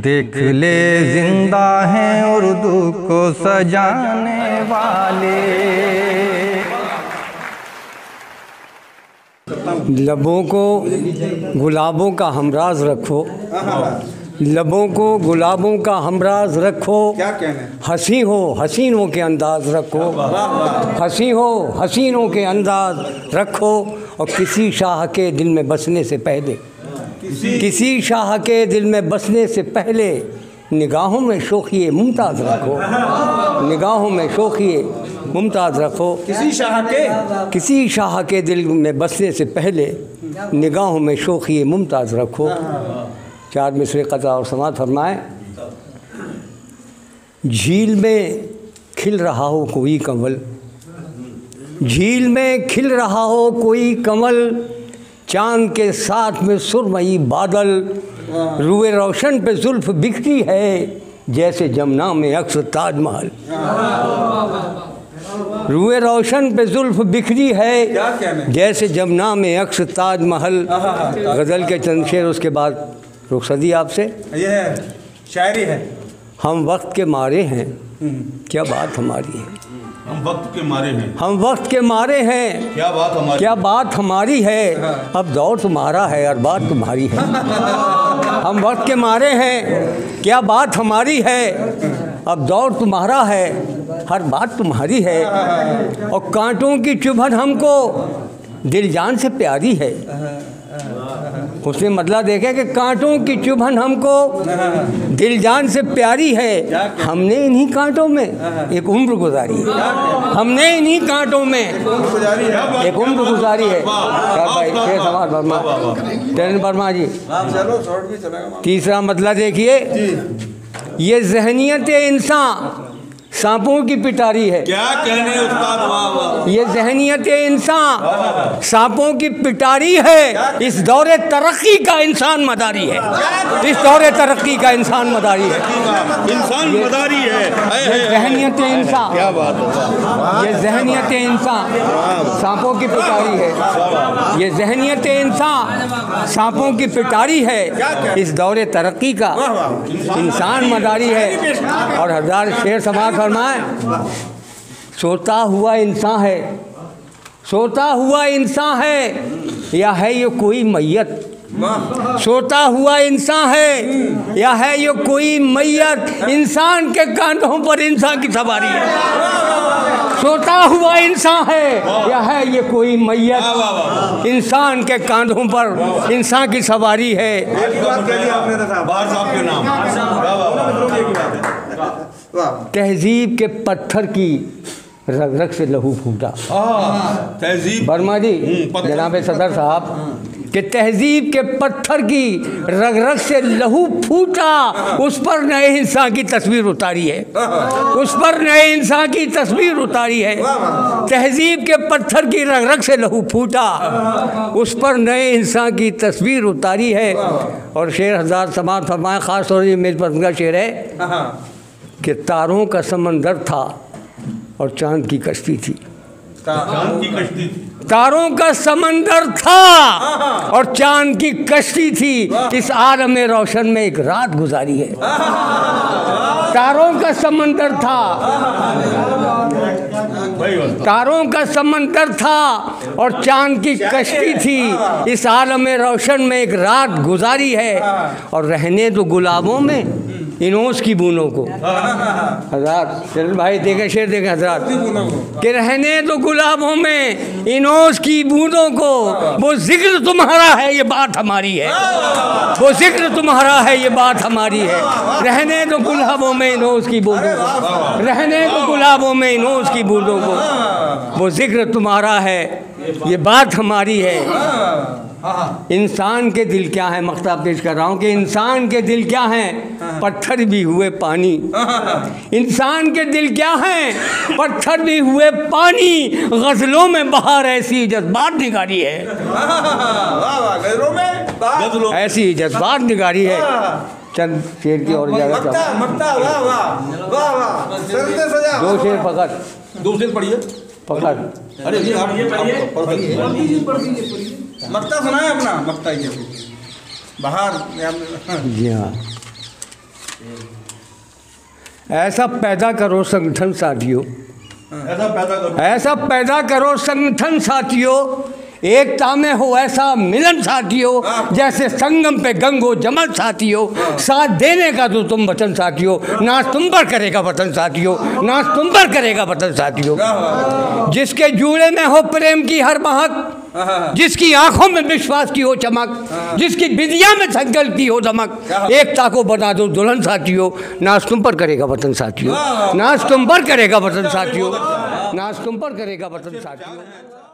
देख ले जिंदा हैं उर्दू को सजाने वाले। लबों को गुलाबों का हमराज रखो, लबों को गुलाबों का हमराज रखो। क्या कहना है? हंसी हो हसीनों के अंदाज रखो, हंसी हो हसीनों के अंदाज रखो। और किसी शाह के दिल में बसने से पहले, किसी शाह के दिल में बसने से पहले निगाहों में शोखी मुमताज़ रखो, निगाहों में शोखी मुमताज़ रखो। किसी शाह के दिल में बसने से पहले निगाहों में शोखी मुमताज़ रखो। चार मिसरे क़ज़ा और समात फरमाए। झील में खिल रहा हो कोई कमल, झील में खिल रहा हो कोई कमल, चाँद के साथ में सुरमई बादल, रुए रोशन पे जुल्फ बिखरी है जैसे जमुना में अक्स ताजमहल। रुए रोशन पे जुल्फ बिखरी है जैसे जमुना में अक्स ताजमहल। गज़ल के चंद शेर, उसके बाद रुखसती आपसे। ये है शायरी है। हम वक्त के मारे हैं, क्या बात हमारी है। हम वक्त के मारे हैं, हम वक्त के मारे हैं, क्या बात हमारी, क्या बात हमारी है। अब दौर तुम्हारा है और बात तुम्हारी है। हम वक्त के मारे हैं, क्या बात हमारी है। अब दौर तुम्हारा है, हर बात तुम्हारी है। और कांटों की चुभन हमको दिल जान से प्यारी है। उसने मतलब देखे कि कांटों की चुभन हमको दिल जान से प्यारी है। हमने इन्हीं कांटों में एक उम्र गुजारी है, हमने इन्हीं कांटों में एक उम्र गुजारी है। भाई वर्मा जी, तीसरा मतलब देखिए, ये ज़हनियत इंसान सांपों की पिटारी है। क्या कहने उस्ताद, वाह वाह। ये ज़हनियत इंसान सांपों की पिटारी है। इस दौरे तरक्की का इंसान मदारी है, इस दौरे तरक्की का इंसान मदारी है, इंसान मदारी है। ज़हनियत इंसान, क्या बात है। ये ज़हनियत इंसान सांपों की पिटारी है। ये ज़हनियत इंसान सांपों की पिटारी है। इस दौरे तरक्की का इंसान मदारी है। और हजार शेर समाज फरमाए। सोता हुआ इंसान है, सोता हुआ इंसान है या है ये कोई मैयत। सोता हुआ इंसान है या है ये कोई मैयत, इंसान के कांधों पर इंसान की सवारी है। सोता हुआ इंसान है या है ये कोई मैयत, इंसान के कांधों पर इंसान की सवारी है। तहजीब के पत्थर की रग रग से लहू फूटा। तहजीब वर्मा जी, जनाब सदर साहब, कि तहजीब के पत्थर की रग रग से लहू फूटा, उस पर नए इंसान की तस्वीर उतारी है, उस पर नए इंसान की तस्वीर उतारी है। तहजीब के पत्थर की रग रग से लहू फूटा, उस पर नए इंसान की तस्वीर उतारी है। और शेर हजार समात फरमाए, ख़ास तौर से मेरे पसंद का शेर है कि तारों का समंदर था और चांद की कश्ती थी। चांद की कश्ती थी, तारों का समंदर था और चांद की कश्ती थी। इस आलम रोशन में एक रात गुजारी है। तारों का समंदर था, तारों का समंदर था और चांद की कश्ती थी। इस आलम रोशन में एक रात गुजारी है। और रहने दो गुलाबों में इनोस की बूंदों को। हजरात चल भाई देखे शेर देखे हजरात, कि रहने दो गुलाबों में इनोस की बूंदों को। वो जिक्र तुम्हारा है ये बात हमारी है, वो जिक्र तुम्हारा है ये बात हमारी है। रहने दो गुलाबों में इनोस की बूंदों को, रहने दो गुलाबों में इनोस की बूंदों को। वो जिक्र तुम्हारा है ये बात हमारी है। इंसान के दिल क्या है, मक्ता पेश कर रहा हूँ कि इंसान के दिल क्या हैं, पत्थर भी हुए पानी। इंसान के दिल क्या हैं, पत्थर भी हुए पानी। गज़लों में बहार ऐसी जज्बात निगारी है, ऐसी जज्बात निगारी है। चंद शेर की और इजाज़त, दो शेर पकड़, दो शेर पढ़िए पकड़। अरे ये आप मक्ता सुनाए अपना, मक्ता ये बाहर। जी हाँ, ऐसा पैदा करो संगठन साथियों, ऐसा पैदा करो संगठन साथियों, एकता में हो ऐसा मिलन साथियों, जैसे संगम पे गंगो जमल साथियों। साथ देने का तो तुम वचन साथियों, नाच तुम पर करेगा वतन साथियों, नाच तुम पर करेगा वतन साथियों। जिसके जूड़े में हो प्रेम की हर महक, जिसकी आंखों में विश्वास की हो चमक, जिसकी विद्या में संकल्प की हो दमक, एकता को बना दो दुल्हन साथियों, नाच तुम पर करेगा वतन साथियों, नाच तुम पर करेगा वतन साथियों, नाच तुम पर करेगा वतन साथियों।